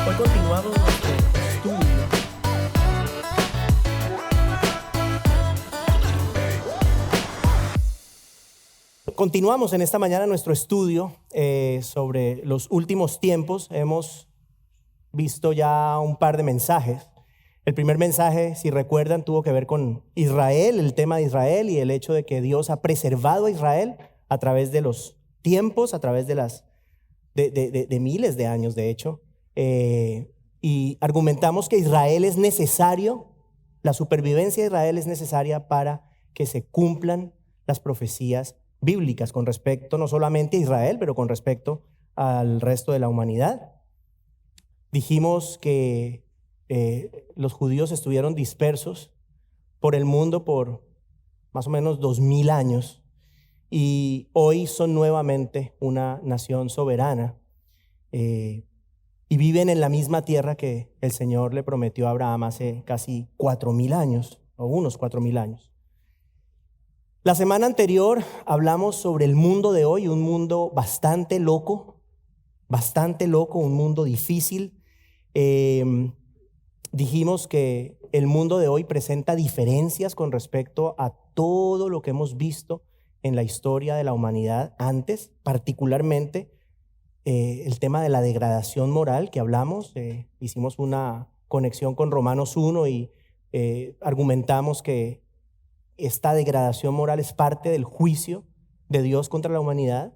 Hoy continuamos nuestro estudio Continuamos en esta mañana nuestro estudio sobre los últimos tiempos. Hemos visto ya un par de mensajes. El primer mensaje, si recuerdan, tuvo que ver con Israel, el tema de Israel y el hecho de que Dios ha preservado a Israel a través de los tiempos, a través de miles de años, de hecho. Y argumentamos que Israel es necesario, la supervivencia de Israel es necesaria para que se cumplan las profecías bíblicas con respecto no solamente a Israel, pero con respecto al resto de la humanidad. Dijimos que los judíos estuvieron dispersos por el mundo por más o menos 2000 años y hoy son nuevamente una nación soberana y viven en la misma tierra que el Señor le prometió a Abraham hace casi 4000 años o unos 4000 años. La semana anterior hablamos sobre el mundo de hoy, un mundo bastante loco, un mundo difícil. Dijimos que el mundo de hoy presenta diferencias con respecto a todo lo que hemos visto en la historia de la humanidad antes, particularmente el tema de la degradación moral que hablamos. Hicimos una conexión con Romanos 1 y argumentamos que esta degradación moral es parte del juicio de Dios contra la humanidad,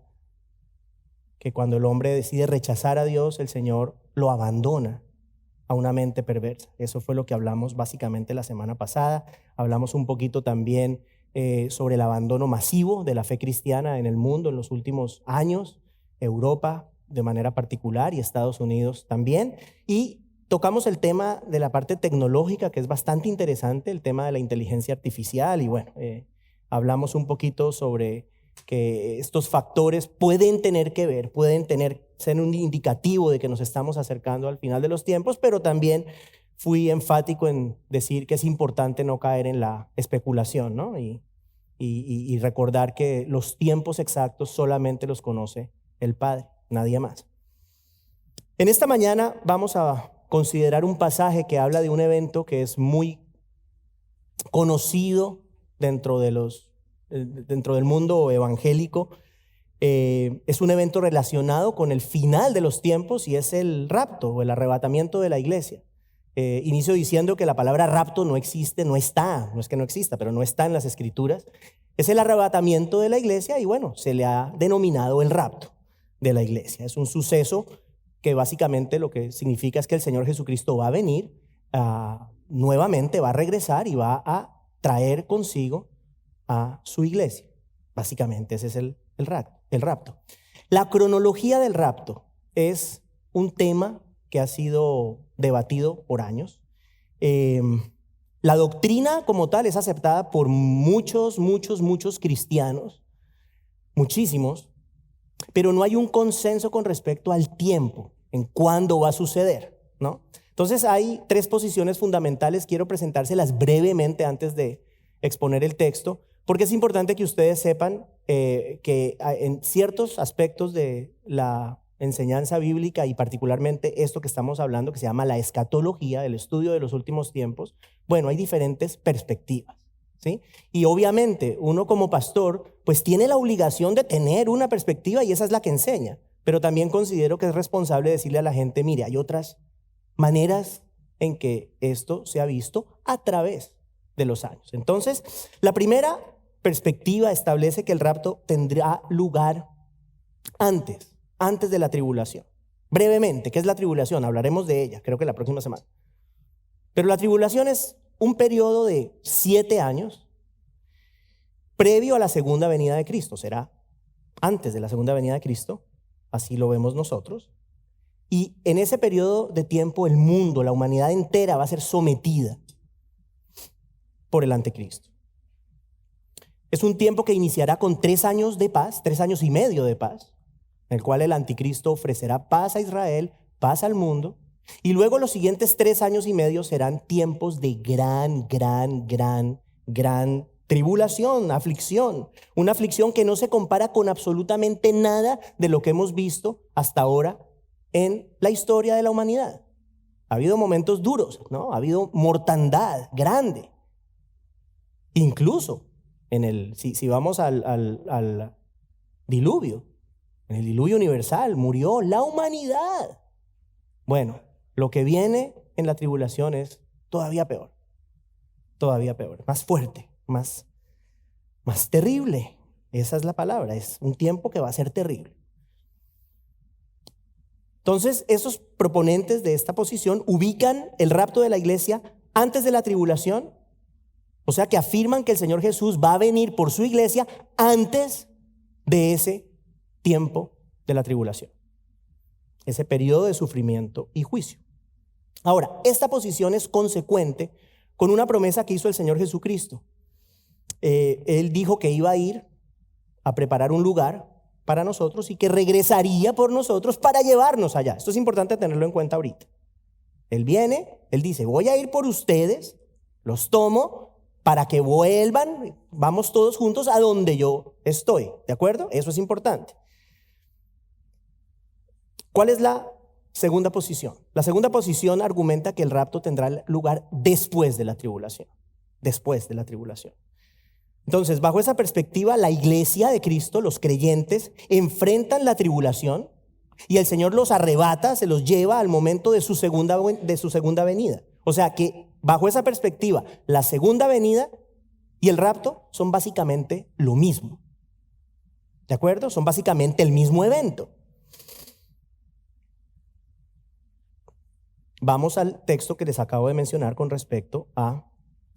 que cuando el hombre decide rechazar a Dios, el Señor lo abandona a una mente perversa. Eso fue lo que hablamos básicamente la semana pasada. Hablamos un poquito también sobre el abandono masivo de la fe cristiana en el mundo en los últimos años, Europa de manera particular y Estados Unidos también. Y tocamos el tema de la parte tecnológica, que es bastante interesante, el tema de la inteligencia artificial. Y bueno, hablamos un poquito sobre que estos factores pueden tener que ver, ser un indicativo de que nos estamos acercando al final de los tiempos, pero también fui enfático en decir que es importante no caer en la especulación, ¿no? Y recordar que los tiempos exactos solamente los conoce el Padre, nadie más. En esta mañana vamos a considerar un pasaje que habla de un evento que es muy conocido dentro del mundo evangélico. Es un evento relacionado con el final de los tiempos y es el rapto o el arrebatamiento de la iglesia. Inicio diciendo que la palabra rapto no existe, no es que no exista, pero no está en las escrituras. Es el arrebatamiento de la iglesia y bueno, se le ha denominado el rapto de la iglesia. Es un suceso que básicamente lo que significa es que el Señor Jesucristo va a venir nuevamente, va a regresar y va a traer consigo a su iglesia. Básicamente ese es el rapto. La cronología del rapto es un tema que ha sido debatido por años. La doctrina como tal es aceptada por muchos cristianos, muchísimos, pero no hay un consenso con respecto al tiempo, en cuándo va a suceder, ¿no? Entonces hay tres posiciones fundamentales, quiero presentárselas brevemente antes de exponer el texto, porque es importante que ustedes sepan que en ciertos aspectos de la enseñanza bíblica y particularmente esto que estamos hablando, que se llama la escatología, el estudio de los últimos tiempos, bueno, hay diferentes perspectivas, ¿sí? Y obviamente uno como pastor pues tiene la obligación de tener una perspectiva y esa es la que enseña, pero también considero que es responsable decirle a la gente, mire, hay otras maneras en que esto se ha visto a través de los años. Entonces, la primera perspectiva establece que el rapto tendrá lugar antes de la tribulación. Brevemente, ¿qué es la tribulación? Hablaremos de ella, creo que la próxima semana. Pero la tribulación es un periodo de 7 años previo a la segunda venida de Cristo. Será antes de la segunda venida de Cristo, así lo vemos nosotros. Y en ese periodo de tiempo el mundo, la humanidad entera va a ser sometida por el anticristo. Es un tiempo que iniciará con 3 años de paz, 3 años y medio de paz, en el cual el anticristo ofrecerá paz a Israel, paz al mundo, y luego los siguientes 3 años y medio serán tiempos de gran tribulación, aflicción, una aflicción que no se compara con absolutamente nada de lo que hemos visto hasta ahora en la historia de la humanidad. Ha habido momentos duros, ¿no? Ha habido mortandad grande. Incluso si vamos al diluvio, en el diluvio universal, murió la humanidad. Bueno, lo que viene en la tribulación es todavía peor, más fuerte, más terrible. Esa es la palabra, es un tiempo que va a ser terrible. Entonces, esos proponentes de esta posición ubican el rapto de la iglesia antes de la tribulación, o sea que afirman que el Señor Jesús va a venir por su iglesia antes de ese tiempo de la tribulación, ese periodo de sufrimiento y juicio. Ahora, esta posición es consecuente con una promesa que hizo el Señor Jesucristo. Él dijo que iba a ir a preparar un lugar para nosotros y que regresaría por nosotros para llevarnos allá. Esto es importante tenerlo en cuenta ahorita. Él viene, él dice, voy a ir por ustedes, los tomo para que vuelvan, vamos todos juntos a donde yo estoy, ¿de acuerdo? Eso es importante. ¿Cuál es la segunda posición? La segunda posición argumenta que el rapto tendrá lugar después de la tribulación, después de la tribulación. Entonces, bajo esa perspectiva, la iglesia de Cristo, los creyentes, enfrentan la tribulación y el Señor los arrebata, se los lleva al momento de su segunda venida. O sea que, bajo esa perspectiva, la segunda venida y el rapto son básicamente lo mismo. ¿De acuerdo? Son básicamente el mismo evento. Vamos al texto que les acabo de mencionar con respecto a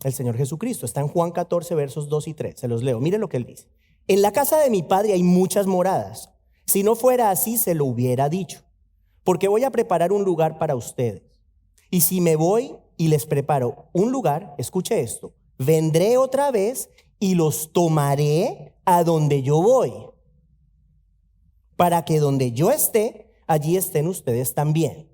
el Señor Jesucristo. Está en Juan 14, versos 2 y 3. Se los leo. Miren lo que él dice. En la casa de mi Padre hay muchas moradas. Si no fuera así, se lo hubiera dicho. Porque voy a preparar un lugar para ustedes. Y si me voy y les preparo un lugar, escuche esto, vendré otra vez y los tomaré a donde yo voy. Para que donde yo esté, allí estén ustedes también.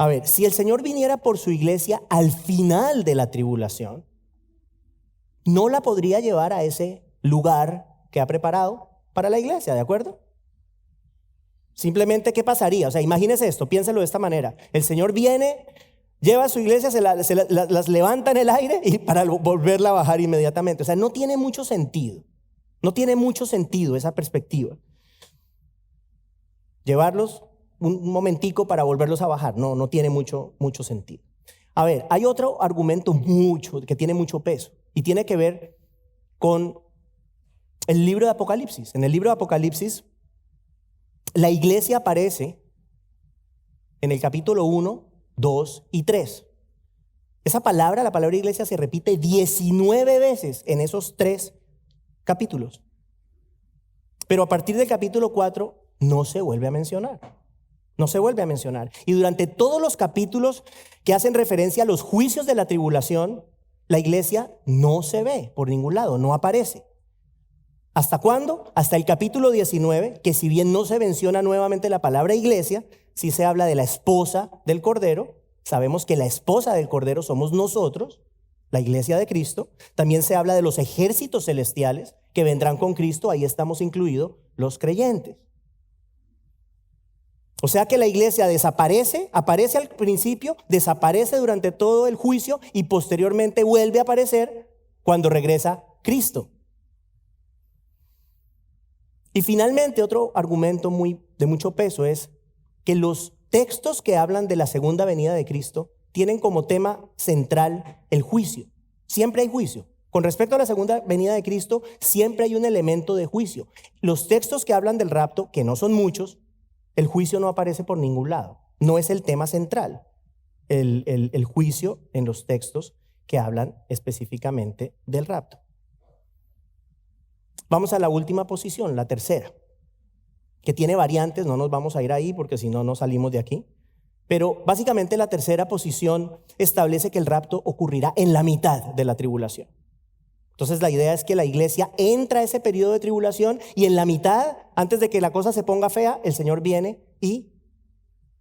A ver, si el Señor viniera por su iglesia al final de la tribulación, no la podría llevar a ese lugar que ha preparado para la iglesia, ¿de acuerdo? Simplemente, ¿qué pasaría? O sea, imagínese esto, piénselo de esta manera. El Señor viene, lleva a su iglesia, las levanta en el aire y para volverla a bajar inmediatamente. O sea, no tiene mucho sentido. No tiene mucho sentido esa perspectiva. Llevarlos un momentico para volverlos a bajar. No tiene mucho sentido. A ver, hay otro argumento que tiene mucho peso y tiene que ver con el libro de Apocalipsis. En el libro de Apocalipsis, la iglesia aparece en el capítulo 1, 2 y 3. La palabra iglesia se repite 19 veces en esos 3 capítulos. Pero a partir del capítulo 4 no se vuelve a mencionar. No se vuelve a mencionar. Y durante todos los capítulos que hacen referencia a los juicios de la tribulación, la iglesia no se ve por ningún lado, no aparece. ¿Hasta cuándo? Hasta el capítulo 19, que si bien no se menciona nuevamente la palabra iglesia, sí se habla de la esposa del Cordero. Sabemos que la esposa del Cordero somos nosotros, la iglesia de Cristo. También se habla de los ejércitos celestiales que vendrán con Cristo, ahí estamos incluidos los creyentes. O sea que la iglesia aparece al principio, desaparece durante todo el juicio y posteriormente vuelve a aparecer cuando regresa Cristo. Y finalmente otro argumento de mucho peso es que los textos que hablan de la segunda venida de Cristo tienen como tema central el juicio. Siempre hay juicio. Con respecto a la segunda venida de Cristo, siempre hay un elemento de juicio. Los textos que hablan del rapto, que no son muchos, el juicio no aparece por ningún lado. No es el tema central, el juicio en los textos que hablan específicamente del rapto. Vamos a la última posición, la tercera, que tiene variantes, no nos vamos a ir ahí porque si no, no salimos de aquí. Pero básicamente la tercera posición establece que el rapto ocurrirá en la mitad de la tribulación. Entonces la idea es que la iglesia entra a ese periodo de tribulación y en la mitad, antes de que la cosa se ponga fea, el Señor viene y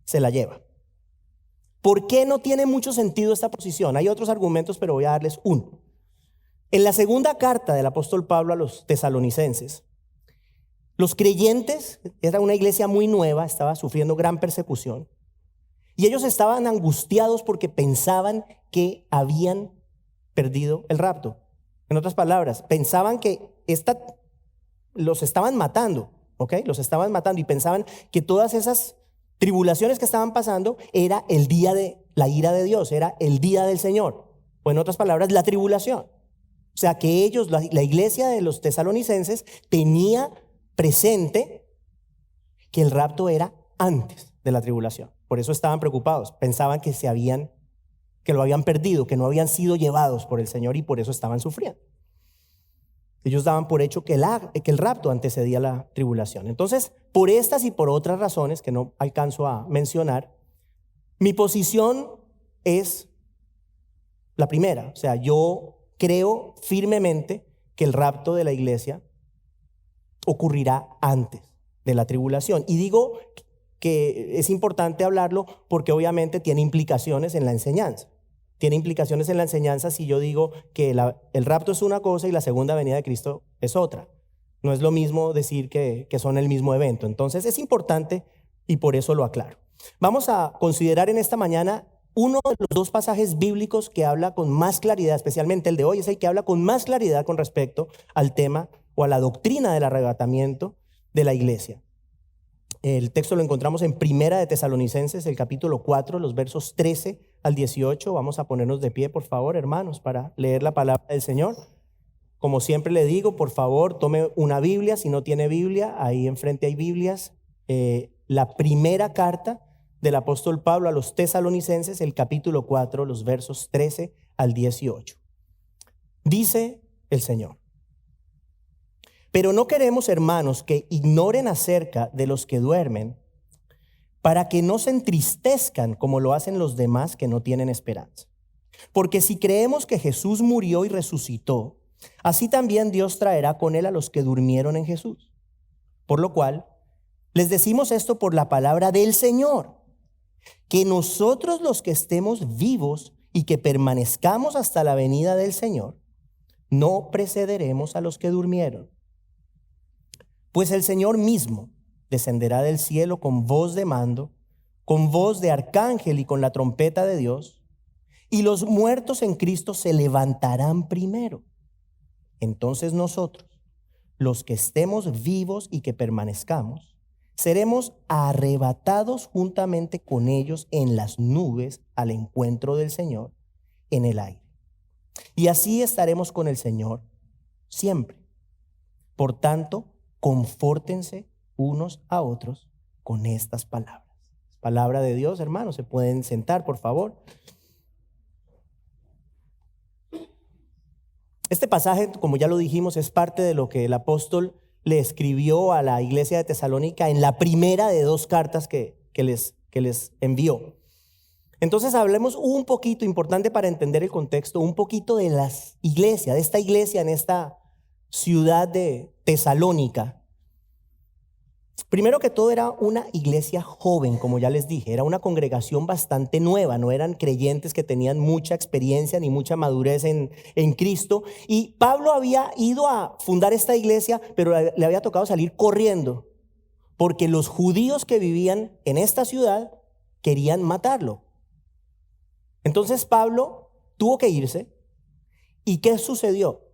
se la lleva. ¿Por qué no tiene mucho sentido esta posición? Hay otros argumentos, pero voy a darles uno. En la segunda carta del apóstol Pablo a los tesalonicenses, los creyentes, era una iglesia muy nueva, estaba sufriendo gran persecución, Y ellos estaban angustiados porque pensaban que habían perdido el rapto. En otras palabras, pensaban que los estaban matando, ¿ok? Los estaban matando y pensaban que todas esas tribulaciones que estaban pasando era el día de la ira de Dios, era el día del Señor. O en otras palabras, la tribulación. O sea que ellos, la iglesia de los tesalonicenses, tenía presente que el rapto era antes de la tribulación. Por eso estaban preocupados. Pensaban que lo habían perdido, que no habían sido llevados por el Señor y por eso estaban sufriendo. Ellos daban por hecho que el rapto antecedía la tribulación. Entonces, por estas y por otras razones que no alcanzo a mencionar, mi posición es la primera. O sea, yo creo firmemente que el rapto de la iglesia ocurrirá antes de la tribulación. Y digo que es importante hablarlo porque obviamente tiene implicaciones en la enseñanza. Tiene implicaciones en la enseñanza si yo digo que el rapto es una cosa y la segunda venida de Cristo es otra. No es lo mismo decir que son el mismo evento. Entonces es importante y por eso lo aclaro. Vamos a considerar en esta mañana uno de los dos pasajes bíblicos que habla con más claridad, especialmente el de hoy, es el que habla con más claridad con respecto al tema o a la doctrina del arrebatamiento de la iglesia. El texto lo encontramos en Primera de Tesalonicenses, el capítulo 4, los versos 13 al 18. Vamos a ponernos de pie, por favor, hermanos, para leer la palabra del Señor. Como siempre le digo, por favor, tome una Biblia. Si no tiene Biblia, ahí enfrente hay Biblias. La primera carta del apóstol Pablo a los tesalonicenses, el capítulo 4, los versos 13 al 18. Dice el Señor: pero no queremos, hermanos, que ignoren acerca de los que duermen, para que no se entristezcan como lo hacen los demás que no tienen esperanza. Porque si creemos que Jesús murió y resucitó, así también Dios traerá con él a los que durmieron en Jesús. Por lo cual, les decimos esto por la palabra del Señor, que nosotros los que estemos vivos y que permanezcamos hasta la venida del Señor, no precederemos a los que durmieron. Pues el Señor mismo descenderá del cielo con voz de mando, con voz de arcángel y con la trompeta de Dios, y los muertos en Cristo se levantarán primero. Entonces nosotros, los que estemos vivos y que permanezcamos, seremos arrebatados juntamente con ellos en las nubes al encuentro del Señor en el aire. Y así estaremos con el Señor siempre. Por tanto, confórtense unos a otros con estas palabras. Palabra de Dios, hermanos. Se pueden sentar, por favor. Este pasaje, como ya lo dijimos, es parte de lo que el apóstol le escribió a la iglesia de Tesalónica en la primera de dos cartas que les envió. Entonces hablemos un poquito, importante para entender el contexto, un poquito de las iglesias, de esta iglesia en esta ciudad de Tesalónica. Primero que todo, era una iglesia joven, como ya les dije, era una congregación bastante nueva, no eran creyentes que tenían mucha experiencia ni mucha madurez en Cristo. Y Pablo había ido a fundar esta iglesia, pero le había tocado salir corriendo, porque los judíos que vivían en esta ciudad querían matarlo. Entonces Pablo tuvo que irse. ¿Y qué sucedió?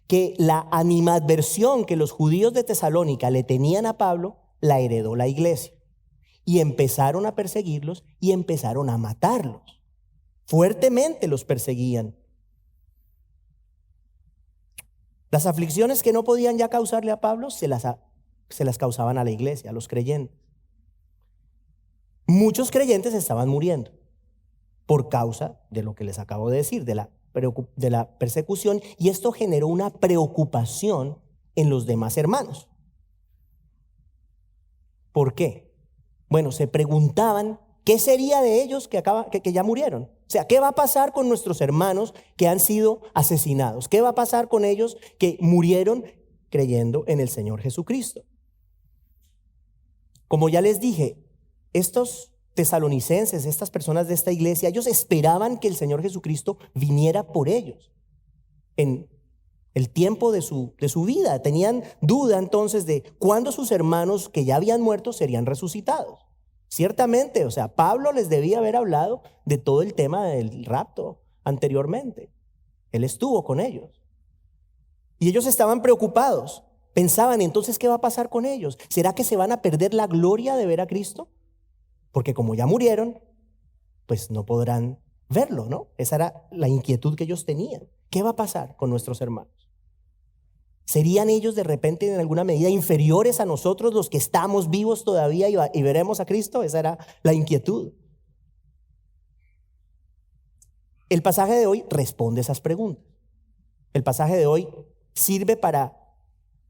Que la animadversión que los judíos de Tesalónica le tenían a Pablo la heredó la iglesia, y empezaron a perseguirlos y empezaron a matarlos. Fuertemente los perseguían. Las aflicciones que no podían ya causarle a Pablo se las causaban a la iglesia, a los creyentes. Muchos creyentes estaban muriendo por causa de lo que les acabo de decir, de la persecución, y esto generó una preocupación en los demás hermanos. ¿Por qué? Bueno, se preguntaban qué sería de ellos que ya murieron. O sea, ¿qué va a pasar con nuestros hermanos que han sido asesinados? ¿Qué va a pasar con ellos que murieron creyendo en el Señor Jesucristo? Como ya les dije, estos tesalonicenses, estas personas de esta iglesia, ellos esperaban que el Señor Jesucristo viniera por ellos en el tiempo de su vida. Tenían duda entonces de cuándo sus hermanos que ya habían muerto serían resucitados. Ciertamente, o sea, Pablo les debía haber hablado de todo el tema del rapto anteriormente. Él estuvo con ellos. Y ellos estaban preocupados. Pensaban, entonces, ¿qué va a pasar con ellos? ¿Será que se van a perder la gloria de ver a Cristo? Porque como ya murieron, pues no podrán verlo, ¿no? Esa era la inquietud que ellos tenían. ¿Qué va a pasar con nuestros hermanos? ¿Serían ellos de repente en alguna medida inferiores a nosotros los que estamos vivos todavía y veremos a Cristo? Esa era la inquietud. El pasaje de hoy responde esas preguntas. El pasaje de hoy sirve para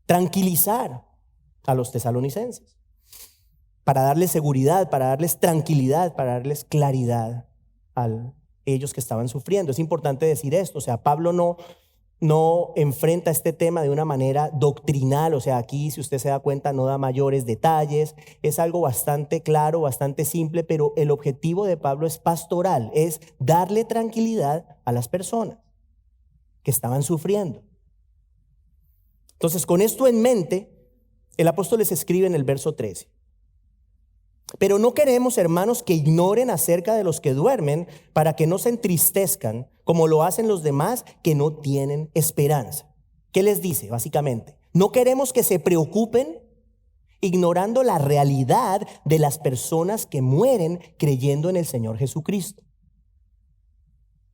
tranquilizar a los tesalonicenses, para darles seguridad, para darles tranquilidad, para darles claridad a ellos que estaban sufriendo. Es importante decir esto, o sea, Pablo no enfrenta este tema de una manera doctrinal, o sea, aquí, si usted se da cuenta, no da mayores detalles, es algo bastante claro, bastante simple, pero el objetivo de Pablo es pastoral, es darle tranquilidad a las personas que estaban sufriendo. Entonces, con esto en mente, el apóstol les escribe en el verso 13. Pero no queremos, hermanos, que ignoren acerca de los que duermen, para que no se entristezcan como lo hacen los demás que no tienen esperanza. ¿Qué les dice? Básicamente, no queremos que se preocupen ignorando la realidad de las personas que mueren creyendo en el Señor Jesucristo.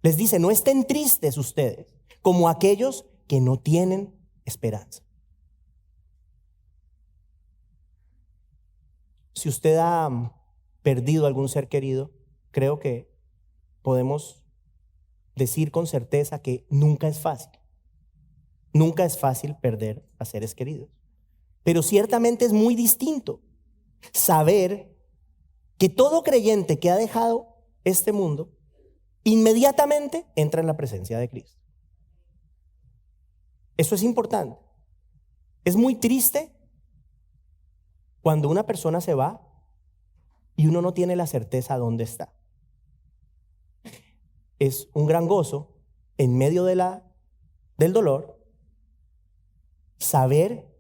Les dice, no estén tristes ustedes como aquellos que no tienen esperanza. Si usted ha perdido algún ser querido, creo que podemos decir con certeza que nunca es fácil. Nunca es fácil perder a seres queridos. Pero ciertamente es muy distinto saber que todo creyente que ha dejado este mundo inmediatamente entra en la presencia de Cristo. Eso es importante. Es muy triste cuando una persona se va y uno no tiene la certeza dónde está. Es un gran gozo en medio del dolor saber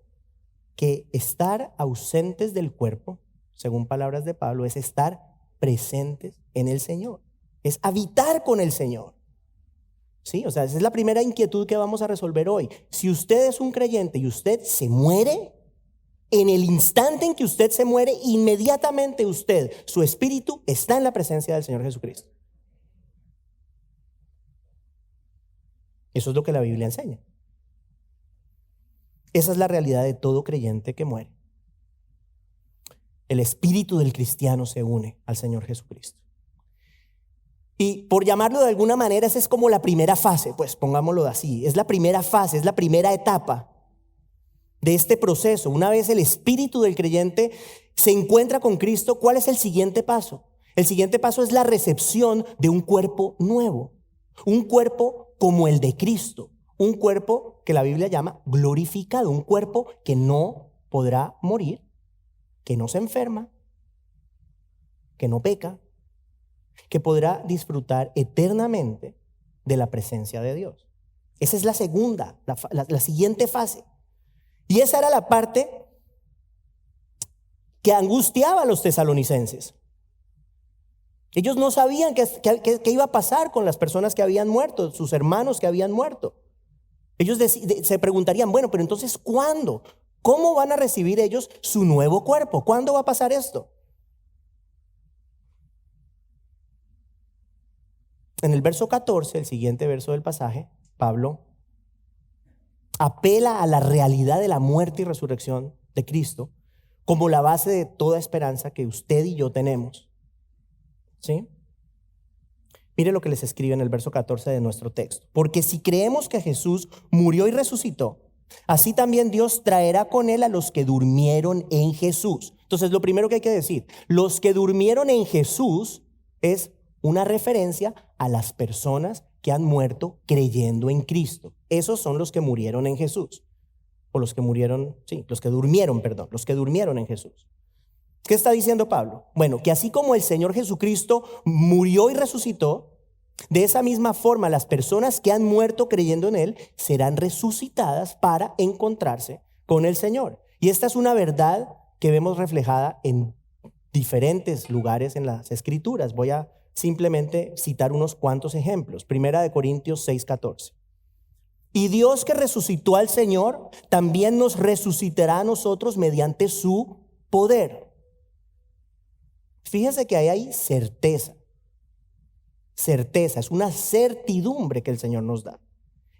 que estar ausentes del cuerpo, según palabras de Pablo, es estar presentes en el Señor, es habitar con el Señor. Sí, o sea, esa es la primera inquietud que vamos a resolver hoy. Si usted es un creyente y usted se muere, en el instante en que usted se muere, inmediatamente usted, su espíritu, está en la presencia del Señor Jesucristo. Eso es lo que la Biblia enseña. Esa es la realidad de todo creyente que muere. El espíritu del cristiano se une al Señor Jesucristo. Y por llamarlo de alguna manera, esa es como la primera fase, pues pongámoslo así. Es la primera fase, es la primera etapa de este proceso. Una vez el espíritu del creyente se encuentra con Cristo, ¿cuál es el siguiente paso? El siguiente paso es la recepción de un cuerpo nuevo, un cuerpo como el de Cristo, un cuerpo que la Biblia llama glorificado, un cuerpo que no podrá morir, que no se enferma, que no peca, que podrá disfrutar eternamente de la presencia de Dios. Esa es la segunda, la siguiente fase. Y esa era la parte que angustiaba a los tesalonicenses. Ellos no sabían qué iba a pasar con las personas que habían muerto, sus hermanos que habían muerto. Ellos se preguntarían, bueno, pero entonces, ¿cuándo? ¿Cómo van a recibir ellos su nuevo cuerpo? ¿Cuándo va a pasar esto? En el verso 14, el siguiente verso del pasaje, Pablo apela a la realidad de la muerte y resurrección de Cristo como la base de toda esperanza que usted y yo tenemos. ¿Sí? Mire lo que les escribe en el verso 14 de nuestro texto. Porque si creemos que Jesús murió y resucitó, así también Dios traerá con él a los que durmieron en Jesús. Entonces, lo primero que hay que decir, los que durmieron en Jesús es una referencia a las personas que han muerto creyendo en Cristo. Esos son los que murieron en Jesús. O los que durmieron en Jesús. ¿Qué está diciendo Pablo? Bueno, que así como el Señor Jesucristo murió y resucitó, de esa misma forma las personas que han muerto creyendo en Él serán resucitadas para encontrarse con el Señor. Y esta es una verdad que vemos reflejada en diferentes lugares en las Escrituras. Voy a simplemente citar unos cuantos ejemplos. Primera de Corintios 6:14. Y Dios que resucitó al Señor, también nos resucitará a nosotros mediante su poder. Fíjense que ahí hay certeza. Certeza, es una certidumbre que el Señor nos da.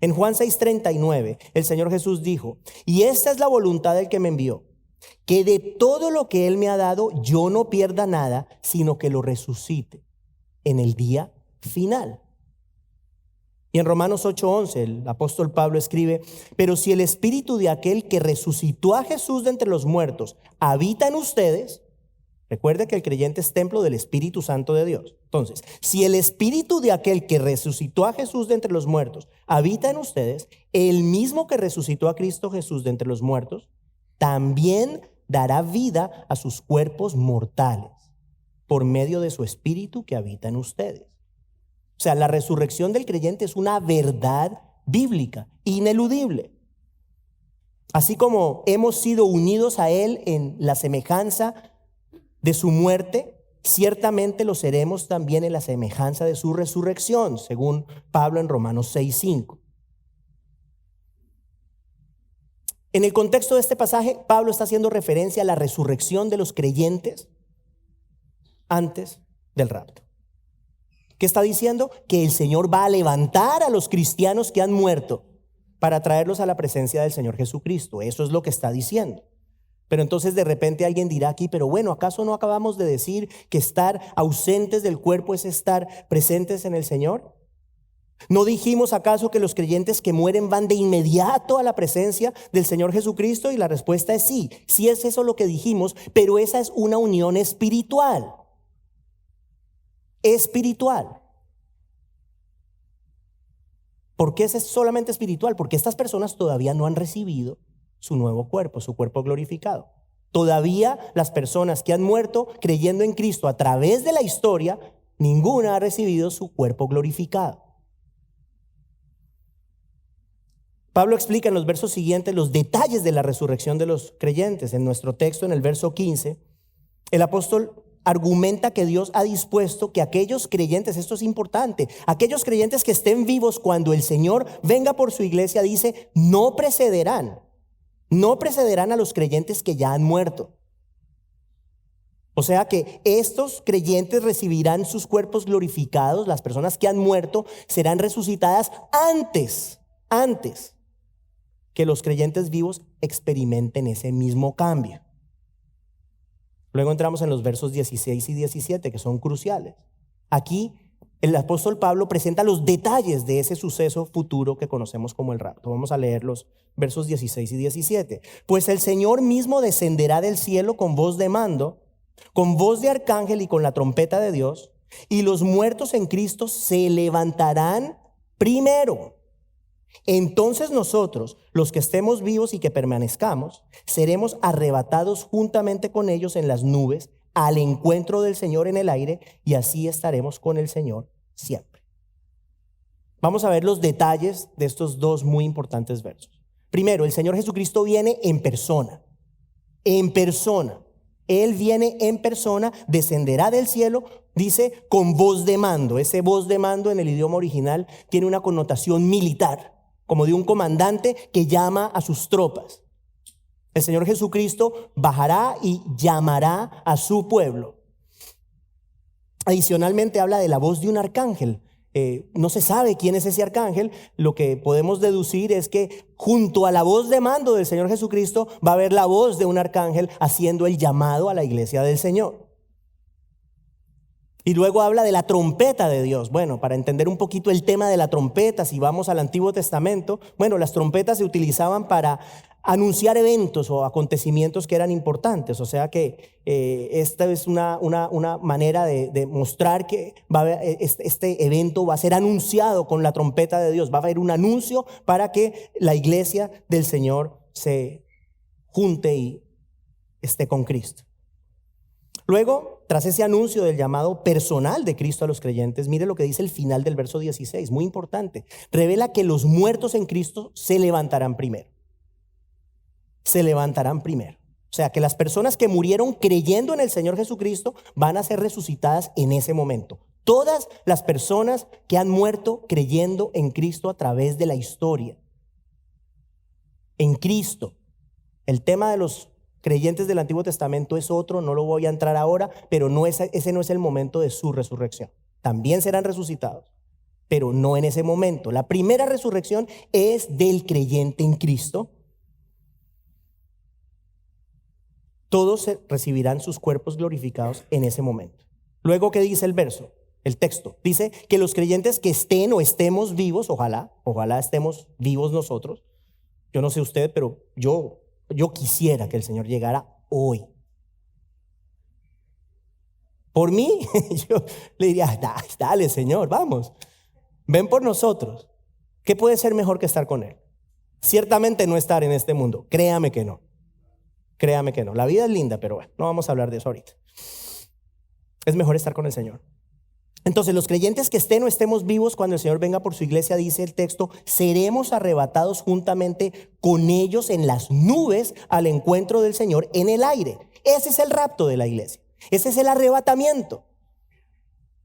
En Juan 6:39, el Señor Jesús dijo: y esta es la voluntad del que me envió, que de todo lo que Él me ha dado, yo no pierda nada, sino que lo resucite en el día final. Y en Romanos 8:11, el apóstol Pablo escribe: pero si el espíritu de aquel que resucitó a Jesús de entre los muertos habita en ustedes. Recuerde que el creyente es templo del Espíritu Santo de Dios. Entonces, si el espíritu de aquel que resucitó a Jesús de entre los muertos habita en ustedes, el mismo que resucitó a Cristo Jesús de entre los muertos, también dará vida a sus cuerpos mortales por medio de su espíritu que habita en ustedes. O sea, la resurrección del creyente es una verdad bíblica, ineludible. Así como hemos sido unidos a Él en la semejanza de su muerte, ciertamente lo seremos también en la semejanza de su resurrección, según Pablo en Romanos 6:5. En el contexto de este pasaje, Pablo está haciendo referencia a la resurrección de los creyentes antes del rapto. ¿Qué está diciendo? Que el Señor va a levantar a los cristianos que han muerto para traerlos a la presencia del Señor Jesucristo. Eso es lo que está diciendo. Pero entonces de repente alguien dirá aquí: pero bueno, ¿acaso no acabamos de decir que estar ausentes del cuerpo es estar presentes en el Señor? ¿No dijimos acaso que los creyentes que mueren van de inmediato a la presencia del Señor Jesucristo? Y la respuesta es sí, sí es eso lo que dijimos, pero esa es una unión espiritual. Espiritual. ¿Por qué es solamente espiritual? Porque estas personas todavía no han recibido su nuevo cuerpo, su cuerpo glorificado. Todavía las personas que han muerto creyendo en Cristo a través de la historia, ninguna ha recibido su cuerpo glorificado. Pablo explica en los versos siguientes los detalles de la resurrección de los creyentes. En nuestro texto, en el verso 15, el apóstol argumenta que Dios ha dispuesto que aquellos creyentes, esto es importante, aquellos creyentes que estén vivos cuando el Señor venga por su iglesia, dice, no precederán a los creyentes que ya han muerto. O sea que estos creyentes recibirán sus cuerpos glorificados. Las personas que han muerto serán resucitadas antes que los creyentes vivos experimenten ese mismo cambio. Luego entramos en los versos 16 y 17, que son cruciales. Aquí el apóstol Pablo presenta los detalles de ese suceso futuro que conocemos como el rapto. Vamos a leer los versos 16 y 17. Pues el Señor mismo descenderá del cielo con voz de mando, con voz de arcángel y con la trompeta de Dios, y los muertos en Cristo se levantarán primero. Entonces nosotros, los que estemos vivos y que permanezcamos, seremos arrebatados juntamente con ellos en las nubes al encuentro del Señor en el aire, y así estaremos con el Señor siempre. Vamos a ver los detalles de estos dos muy importantes versos. Primero, el Señor Jesucristo viene en persona. En persona. Él viene en persona, descenderá del cielo, dice, con voz de mando. Ese voz de mando en el idioma original tiene una connotación militar, como de un comandante que llama a sus tropas. El Señor Jesucristo bajará y llamará a su pueblo. Adicionalmente habla de la voz de un arcángel. No se sabe quién es ese arcángel. Lo que podemos deducir es que junto a la voz de mando del Señor Jesucristo va a haber la voz de un arcángel haciendo el llamado a la iglesia del Señor. Y luego habla de la trompeta de Dios. Bueno, para entender un poquito el tema de la trompeta, si vamos al Antiguo Testamento, bueno, las trompetas se utilizaban para anunciar eventos o acontecimientos que eran importantes. O sea que esta es una manera de mostrar que este evento va a ser anunciado con la trompeta de Dios. Va a haber un anuncio para que la iglesia del Señor se junte y esté con Cristo. Luego, tras ese anuncio del llamado personal de Cristo a los creyentes, mire lo que dice el final del verso 16, muy importante. Revela que los muertos en Cristo se levantarán primero. Se levantarán primero. O sea, que las personas que murieron creyendo en el Señor Jesucristo van a ser resucitadas en ese momento. Todas las personas que han muerto creyendo en Cristo a través de la historia. En Cristo. El tema de los creyentes del Antiguo Testamento es otro, no lo voy a entrar ahora, pero ese no es el momento de su resurrección. También serán resucitados, pero no en ese momento. La primera resurrección es del creyente en Cristo. Todos recibirán sus cuerpos glorificados en ese momento. Luego, ¿qué dice el verso? El texto dice que los creyentes que estén o estemos vivos, ojalá estemos vivos nosotros. Yo no sé usted, pero yo quisiera que el Señor llegara hoy. Por mí, yo le diría, dale Señor, vamos, ven por nosotros. ¿Qué puede ser mejor que estar con Él? Ciertamente no estar en este mundo, créame que no. Créame que no. La vida es linda, pero bueno, no vamos a hablar de eso ahorita. Es mejor estar con el Señor. Entonces, los creyentes que estén o estemos vivos cuando el Señor venga por su iglesia, dice el texto, seremos arrebatados juntamente con ellos en las nubes al encuentro del Señor en el aire. Ese es el rapto de la iglesia. Ese es el arrebatamiento.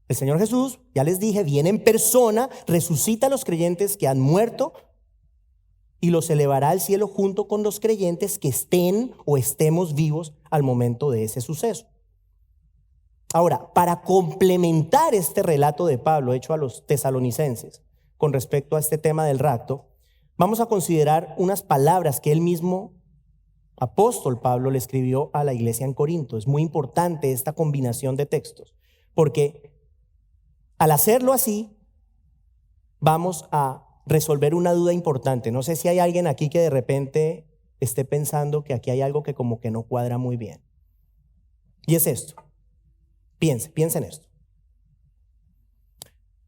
El Señor Jesús, ya les dije, viene en persona, resucita a los creyentes que han muerto y los elevará al cielo junto con los creyentes que estén o estemos vivos al momento de ese suceso. Ahora, para complementar este relato de Pablo hecho a los tesalonicenses con respecto a este tema del rapto, vamos a considerar unas palabras que él mismo, apóstol Pablo, le escribió a la iglesia en Corinto. Es muy importante esta combinación de textos, porque al hacerlo así, vamos a resolver una duda importante. No sé si hay alguien aquí que de repente esté pensando que aquí hay algo que como que no cuadra muy bien. Y es esto. Piense en esto.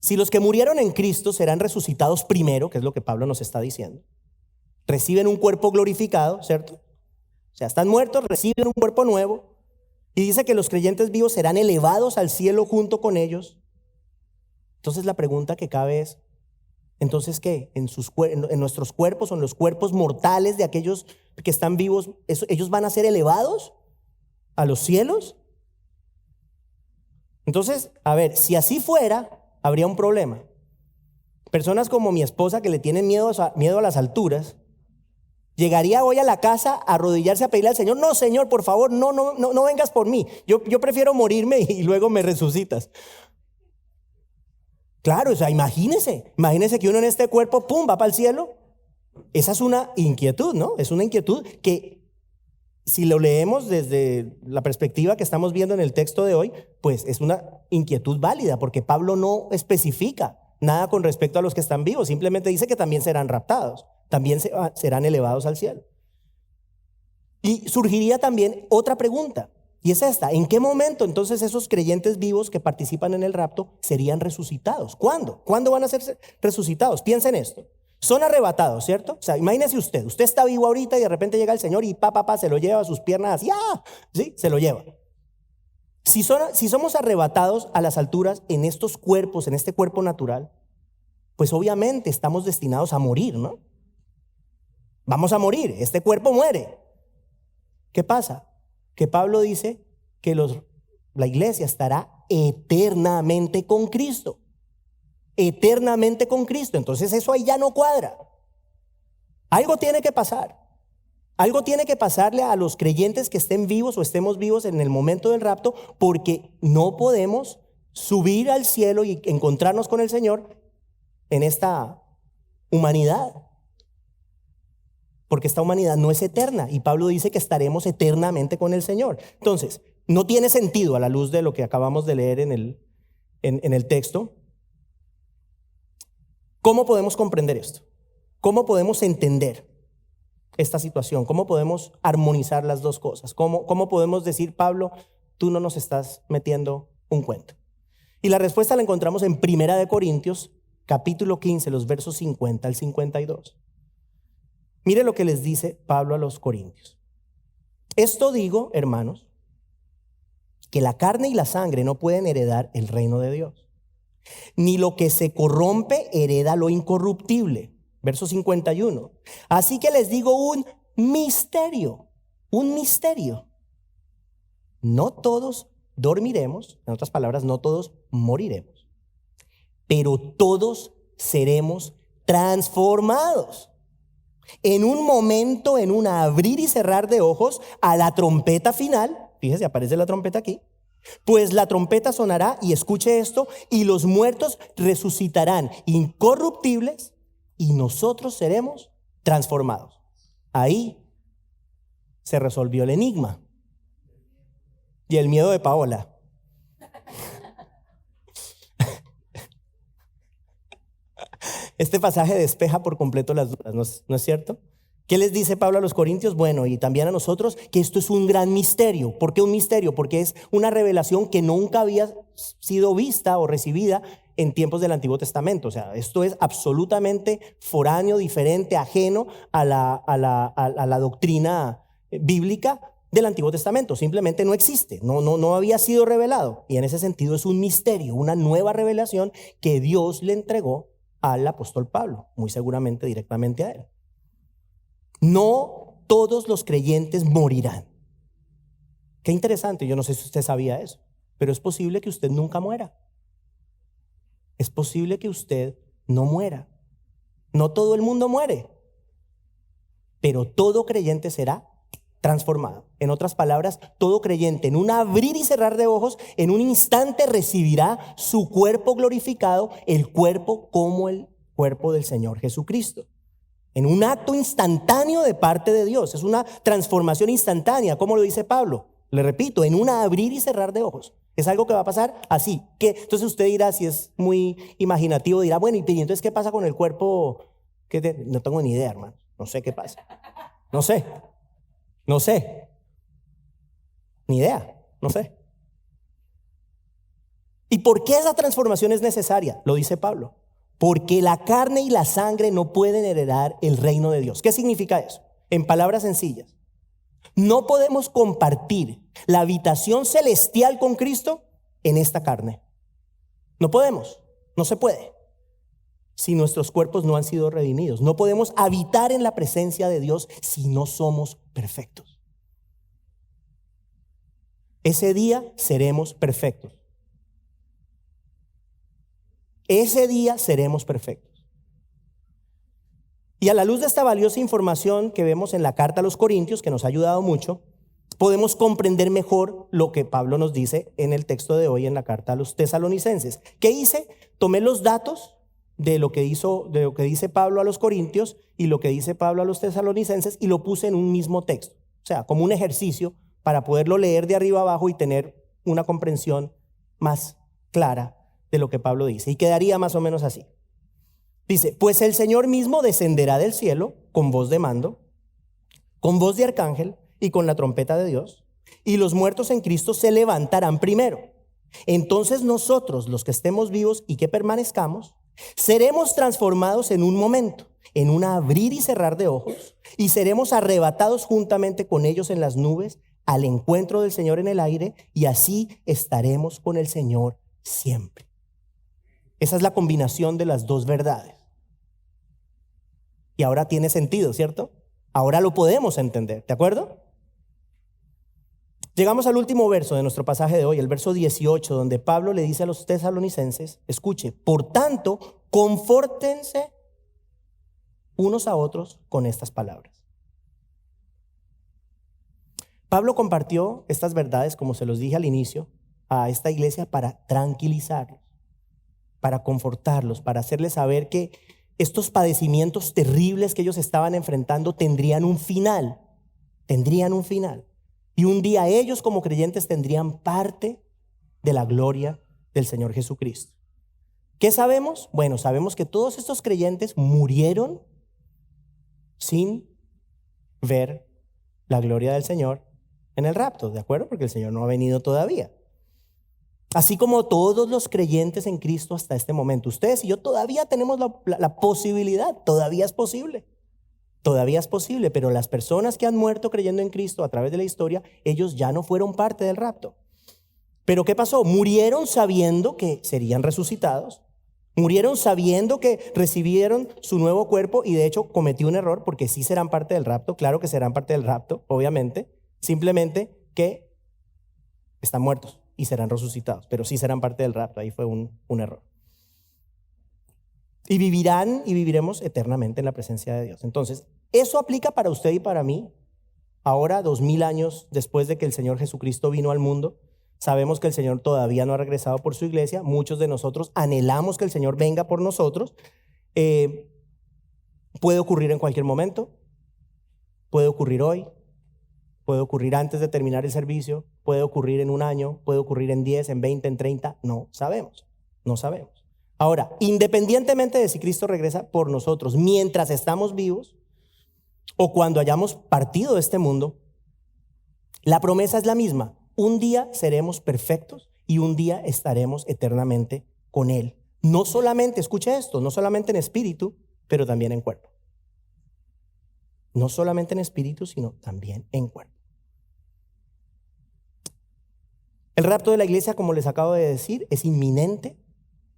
Si los que murieron en Cristo serán resucitados primero, que es lo que Pablo nos está diciendo, reciben un cuerpo glorificado, ¿cierto? O sea, están muertos, reciben un cuerpo nuevo, y dice que los creyentes vivos serán elevados al cielo junto con ellos. Entonces la pregunta que cabe es, ¿entonces qué? ¿En nuestros cuerpos o en los cuerpos mortales de aquellos que están vivos, ellos van a ser elevados a los cielos? Entonces, a ver, si así fuera, habría un problema. Personas como mi esposa que le tienen miedo a las alturas, llegaría hoy a la casa a arrodillarse a pedirle al Señor, no Señor, por favor, no vengas por mí. Yo prefiero morirme y luego me resucitas. Claro, o sea, imagínese que uno en este cuerpo, pum, va para el cielo. Esa es una inquietud, ¿no? Es una inquietud que si lo leemos desde la perspectiva que estamos viendo en el texto de hoy, pues es una inquietud válida, porque Pablo no especifica nada con respecto a los que están vivos, simplemente dice que también serán raptados, también serán elevados al cielo. Y surgiría también otra pregunta, y es esta: ¿en qué momento entonces esos creyentes vivos que participan en el rapto serían resucitados? ¿Cuándo? ¿Cuándo van a ser resucitados? Piensen en esto. Son arrebatados, ¿cierto? O sea, imagínese usted está vivo ahorita y de repente llega el Señor y se lo lleva a sus piernas así, ¿sí? Se lo lleva. Si somos arrebatados a las alturas en estos cuerpos, en este cuerpo natural, pues obviamente estamos destinados a morir, ¿no? Vamos a morir, este cuerpo muere. ¿Qué pasa? Que Pablo dice que la iglesia estará eternamente con Cristo. Eternamente con Cristo. Entonces eso ahí ya no cuadra. Algo tiene que pasar. Algo tiene que pasarle a los creyentes que estén vivos o estemos vivos en el momento del rapto, porque no podemos subir al cielo y encontrarnos con el Señor en esta humanidad. Porque esta humanidad no es eterna y Pablo dice que estaremos eternamente con el Señor. Entonces, no tiene sentido a la luz de lo que acabamos de leer en el texto. ¿Cómo podemos comprender esto? ¿Cómo podemos entender esta situación? ¿Cómo podemos armonizar las dos cosas? ¿Cómo podemos decir, Pablo, tú no nos estás metiendo un cuento? Y la respuesta la encontramos en 1 Corintios, capítulo 15, los versos 50 al 52. Mire lo que les dice Pablo a los corintios. Esto digo, hermanos, que la carne y la sangre no pueden heredar el reino de Dios. Ni lo que se corrompe hereda lo incorruptible. Verso 51. Así que les digo un misterio. un misterio. No todos dormiremos, en otras palabras, no todos moriremos, pero todos seremos transformados. En un momento, en un abrir y cerrar de ojos, a la trompeta final, fíjese, aparece la trompeta aquí, pues la trompeta sonará, y escuche esto, y los muertos resucitarán incorruptibles y nosotros seremos transformados. Ahí se resolvió el enigma y el miedo de Paola. Este pasaje despeja por completo las dudas, ¿no es cierto? ¿Qué les dice Pablo a los Corintios? Bueno, y también a nosotros, que esto es un gran misterio. ¿Por qué un misterio? Porque es una revelación que nunca había sido vista o recibida en tiempos del Antiguo Testamento. O sea, esto es absolutamente foráneo, diferente, ajeno a la doctrina bíblica del Antiguo Testamento. Simplemente no existe, no había sido revelado. Y en ese sentido es un misterio, una nueva revelación que Dios le entregó al apóstol Pablo, muy seguramente directamente a él. No todos los creyentes morirán. Qué interesante, yo no sé si usted sabía eso, pero es posible que usted nunca muera. Es posible que usted no muera. No todo el mundo muere, pero todo creyente será transformado. En otras palabras, todo creyente en un abrir y cerrar de ojos, en un instante recibirá su cuerpo glorificado, el cuerpo como el cuerpo del Señor Jesucristo. En un acto instantáneo de parte de Dios. Es una transformación instantánea, como lo dice Pablo. Le repito, en un abrir y cerrar de ojos. Es algo que va a pasar así. Entonces usted dirá, si es muy imaginativo, dirá, bueno, ¿y entonces qué pasa con el cuerpo? No tengo ni idea, hermano. No sé qué pasa. No sé. Ni idea. No sé. ¿Y por qué esa transformación es necesaria? Lo dice Pablo. Porque la carne y la sangre no pueden heredar el reino de Dios. ¿Qué significa eso? En palabras sencillas, no podemos compartir la habitación celestial con Cristo en esta carne. No podemos, no se puede. Si nuestros cuerpos no han sido redimidos, no podemos habitar en la presencia de Dios si no somos perfectos. Ese día seremos perfectos. Ese día seremos perfectos. Y a la luz de esta valiosa información que vemos en la carta a los Corintios, que nos ha ayudado mucho, podemos comprender mejor lo que Pablo nos dice en el texto de hoy en la carta a los Tesalonicenses. ¿Qué hice? Tomé los datos de lo que dice Pablo a los Corintios y lo que dice Pablo a los Tesalonicenses y lo puse en un mismo texto. O sea, como un ejercicio para poderlo leer de arriba abajo y tener una comprensión más clara de lo que Pablo dice. Y quedaría más o menos así. Dice, pues el Señor mismo descenderá del cielo con voz de mando, con voz de arcángel y con la trompeta de Dios, y los muertos en Cristo se levantarán primero. Entonces nosotros, los que estemos vivos y que permanezcamos, seremos transformados en un momento, en un abrir y cerrar de ojos, y seremos arrebatados juntamente con ellos en las nubes al encuentro del Señor en el aire, y así estaremos con el Señor siempre. Esa es la combinación de las dos verdades. Y ahora tiene sentido, ¿cierto? Ahora lo podemos entender, ¿de acuerdo? Llegamos al último verso de nuestro pasaje de hoy, el verso 18, donde Pablo le dice a los tesalonicenses, escuche, por tanto, confórtense unos a otros con estas palabras. Pablo compartió estas verdades, como se los dije al inicio, a esta iglesia para tranquilizarlos, para confortarlos, para hacerles saber que estos padecimientos terribles que ellos estaban enfrentando tendrían un final. Y un día ellos como creyentes tendrían parte de la gloria del Señor Jesucristo. ¿Qué sabemos? Bueno, sabemos que todos estos creyentes murieron sin ver la gloria del Señor en el rapto, ¿de acuerdo? Porque el Señor no ha venido todavía. Así como todos los creyentes en Cristo hasta este momento. Ustedes y yo todavía tenemos la posibilidad, todavía es posible, pero las personas que han muerto creyendo en Cristo a través de la historia, ellos ya no fueron parte del rapto. ¿Pero qué pasó? Murieron sabiendo que serían resucitados, murieron sabiendo que recibieron su nuevo cuerpo y de hecho cometió un error porque sí serán parte del rapto, claro que serán parte del rapto, obviamente. Simplemente que están muertos y serán resucitados, pero sí serán parte del rapto. Ahí fue un error. Y vivirán y viviremos eternamente en la presencia de Dios. Entonces, eso aplica para usted y para mí. Ahora, 2000 años después de que el Señor Jesucristo vino al mundo, sabemos que el Señor todavía no ha regresado por su iglesia. Muchos de nosotros anhelamos que el Señor venga por nosotros. Puede ocurrir en cualquier momento. Puede ocurrir hoy. Puede ocurrir antes de terminar el servicio. Puede ocurrir en un año. Puede ocurrir en 10, en 20, en 30. No sabemos. No sabemos. Ahora, independientemente de si Cristo regresa por nosotros mientras estamos vivos o cuando hayamos partido de este mundo, la promesa es la misma. Un día seremos perfectos y un día estaremos eternamente con Él. No solamente, escuche esto, no solamente en espíritu, pero también en cuerpo. No solamente en espíritu, sino también en cuerpo. El rapto de la iglesia, como les acabo de decir, es inminente.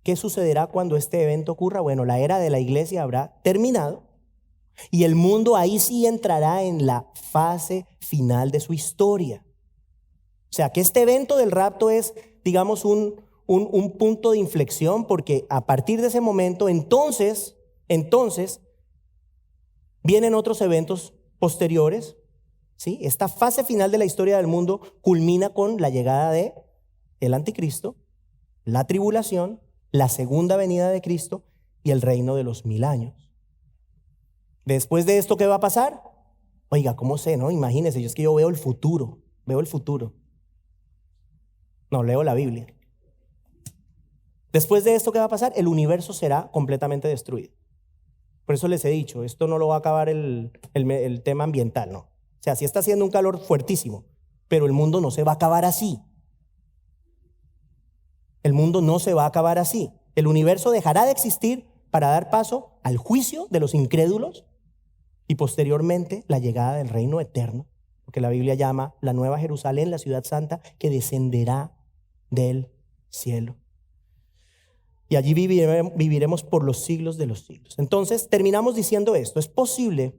¿Qué sucederá cuando este evento ocurra? Bueno, la era de la iglesia habrá terminado y el mundo ahí sí entrará en la fase final de su historia. O sea, que este evento del rapto es, digamos, un punto de inflexión, porque a partir de ese momento, entonces, vienen otros eventos posteriores, ¿sí? Esta fase final de la historia del mundo culmina con la llegada de el anticristo, la tribulación, la segunda venida de Cristo y el reino de los 1000 años. Después de esto, ¿qué va a pasar? Oiga, ¿cómo sé, no? Imagínense, yo veo el futuro. No, leo la Biblia. Después de esto, ¿qué va a pasar? El universo será completamente destruido. Por eso les he dicho, esto no lo va a acabar el tema ambiental, no. O sea, sí está haciendo un calor fuertísimo, pero el mundo no se va a acabar así. El mundo no se va a acabar así. El universo dejará de existir para dar paso al juicio de los incrédulos y posteriormente la llegada del reino eterno, lo que la Biblia llama la Nueva Jerusalén, la ciudad santa, que descenderá del cielo. Y allí viviremos por los siglos de los siglos. Entonces, terminamos diciendo esto. Es posible,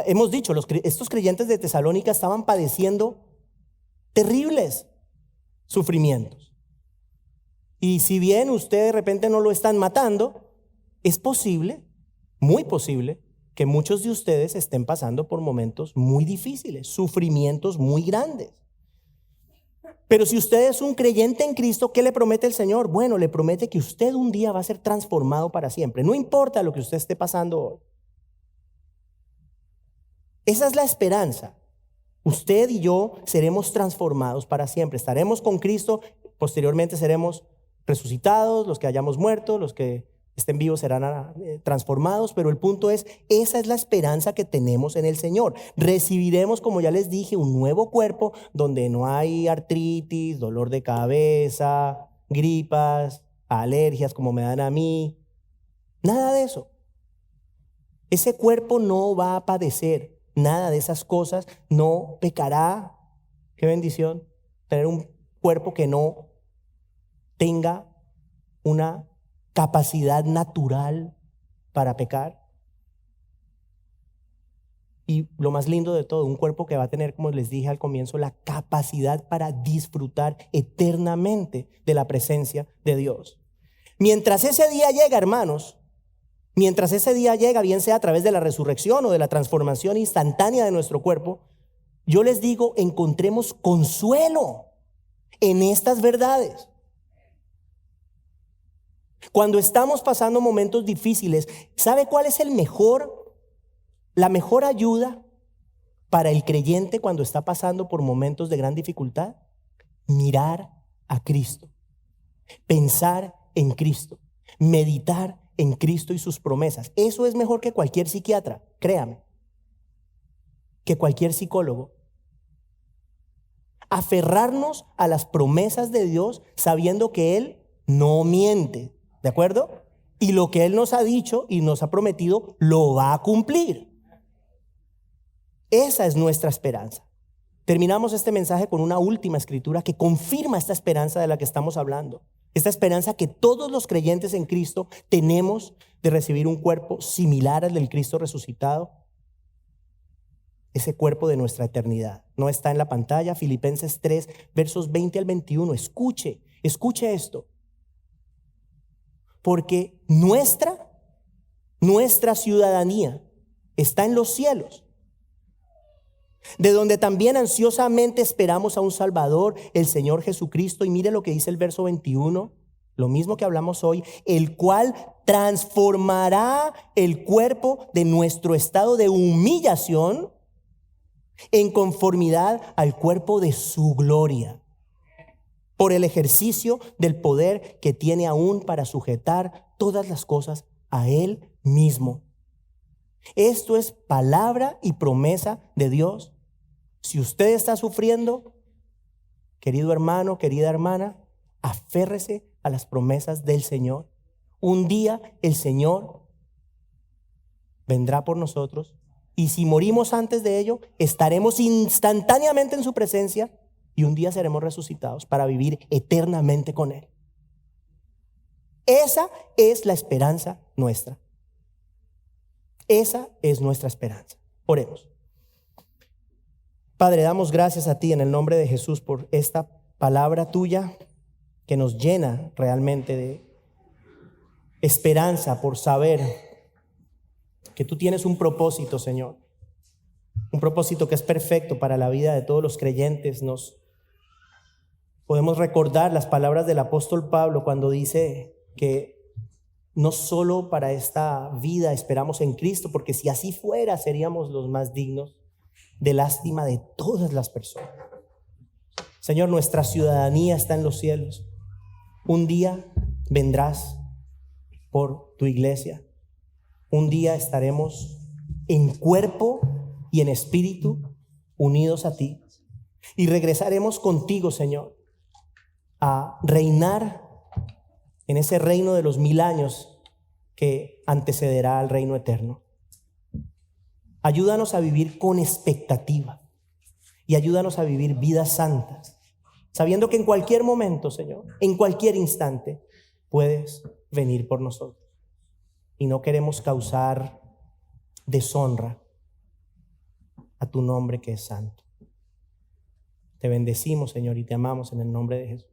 hemos dicho, estos creyentes de Tesalónica estaban padeciendo terribles sufrimientos. Y si bien usted de repente no lo están matando, es posible, muy posible, que muchos de ustedes estén pasando por momentos muy difíciles, sufrimientos muy grandes. Pero si usted es un creyente en Cristo, ¿qué le promete el Señor? Bueno, le promete que usted un día va a ser transformado para siempre. No importa lo que usted esté pasando hoy. Esa es la esperanza. Usted y yo seremos transformados para siempre. Estaremos con Cristo, posteriormente seremos resucitados, los que hayamos muerto, los que estén vivos serán transformados, pero el punto es, esa es la esperanza que tenemos en el Señor. Recibiremos, como ya les dije, un nuevo cuerpo donde no hay artritis, dolor de cabeza, gripas, alergias como me dan a mí, nada de eso. Ese cuerpo no va a padecer nada de esas cosas, no pecará. Qué bendición tener un cuerpo que no tenga una capacidad natural para pecar. Y lo más lindo de todo, un cuerpo que va a tener, como les dije al comienzo, la capacidad para disfrutar eternamente de la presencia de Dios. Mientras ese día llega, hermanos, mientras ese día llega, bien sea a través de la resurrección o de la transformación instantánea de nuestro cuerpo, yo les digo, encontremos consuelo en estas verdades. Cuando estamos pasando momentos difíciles, ¿sabe cuál es la mejor ayuda para el creyente cuando está pasando por momentos de gran dificultad? Mirar a Cristo, pensar en Cristo, meditar en Cristo y sus promesas. Eso es mejor que cualquier psiquiatra, créame, que cualquier psicólogo. Aferrarnos a las promesas de Dios sabiendo que Él no miente. ¿De acuerdo? Y lo que Él nos ha dicho y nos ha prometido, lo va a cumplir. Esa es nuestra esperanza. Terminamos este mensaje con una última escritura que confirma esta esperanza de la que estamos hablando. Esta esperanza que todos los creyentes en Cristo tenemos de recibir un cuerpo similar al del Cristo resucitado. ese cuerpo de nuestra eternidad. No está en la pantalla, Filipenses 3, versos 20 al 21. Escuche esto. Porque nuestra ciudadanía está en los cielos, de donde también ansiosamente esperamos a un Salvador, el Señor Jesucristo. Y mire lo que dice el verso 21, lo mismo que hablamos hoy, el cual transformará el cuerpo de nuestro estado de humillación en conformidad al cuerpo de su gloria, por el ejercicio del poder que tiene aún para sujetar todas las cosas a Él mismo. Esto es palabra y promesa de Dios. Si usted está sufriendo, querido hermano, querida hermana, aférrese a las promesas del Señor. Un día el Señor vendrá por nosotros, y si morimos antes de ello, estaremos instantáneamente en su presencia, y un día seremos resucitados para vivir eternamente con Él. Esa es la esperanza nuestra. Esa es nuestra esperanza. Oremos. Padre, damos gracias a ti en el nombre de Jesús por esta palabra tuya que nos llena realmente de esperanza por saber que tú tienes un propósito, Señor. Un propósito que es perfecto para la vida de todos los creyentes. Nos podemos recordar las palabras del apóstol Pablo cuando dice que no solo para esta vida esperamos en Cristo, porque si así fuera seríamos los más dignos de lástima de todas las personas. Señor, nuestra ciudadanía está en los cielos. Un día vendrás por tu iglesia. Un día estaremos en cuerpo y en espíritu unidos a ti. Y regresaremos contigo, Señor, a reinar en ese reino de los 1000 años que antecederá al reino eterno. Ayúdanos a vivir con expectativa y ayúdanos a vivir vidas santas, sabiendo que en cualquier momento, Señor, en cualquier instante, puedes venir por nosotros. Y no queremos causar deshonra a tu nombre que es santo. Te bendecimos, Señor, y te amamos en el nombre de Jesús.